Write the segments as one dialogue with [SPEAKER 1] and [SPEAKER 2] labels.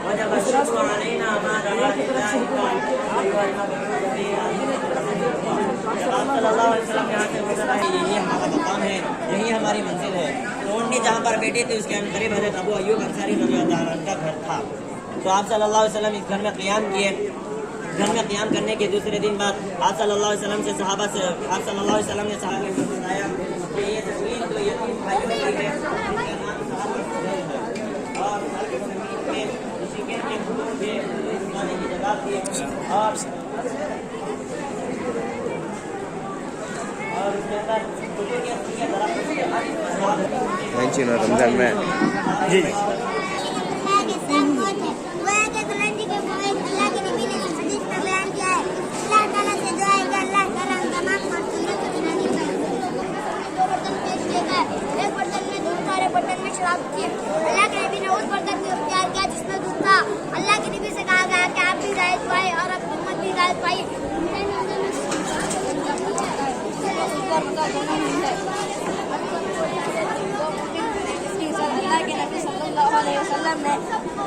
[SPEAKER 1] वजब शुक्र अलैना मा दआ लिल्लाहि सल्लल्लाहु अलैहि वसल्लम यहाँ से गुजर रहे। यही हमारा मकाम है, यही हमारी मंजिल है। तो उन्होंने जहाँ पर बैठे थे उसके करीब हज़रत अबू अय्यूब अंसारी रज़ियल्लाहु अन्हु का घर था। तो आप सल्लल्लाहु अलैहि वसल्लम इस घर में क़ियाम किए। घर में क़ियाम करने के दूसरे दिन बाद आप सल्लल्लाहु अलैहि वसल्लम ने सहाबा को बताया कि ये तस्वीर तो यतीम भाइयों की है और उसी के
[SPEAKER 2] रमजान में जी
[SPEAKER 3] अल्लाह के नबी ने उस बर्तन को इख्तियार किया जिसमें दूध था। अल्लाह के नबी से कहा गया कि आप भी हिदायत पाए और अब उम्मत भी हिदायत पाई। अल्लाह के नबी सल्लल्लाहु अलैहि वसल्लम ने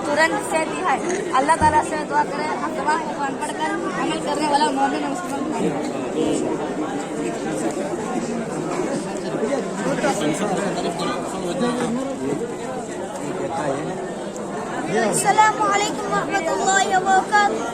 [SPEAKER 3] तुरंत से दी है। अल्लाह ताला से दुआ करें हम तमाम को पढ़कर अमल करने वाला मोमिन मुसलमान। अस्सलामु अलैकुम व रहमतुल्लाहि व बरकातुहू।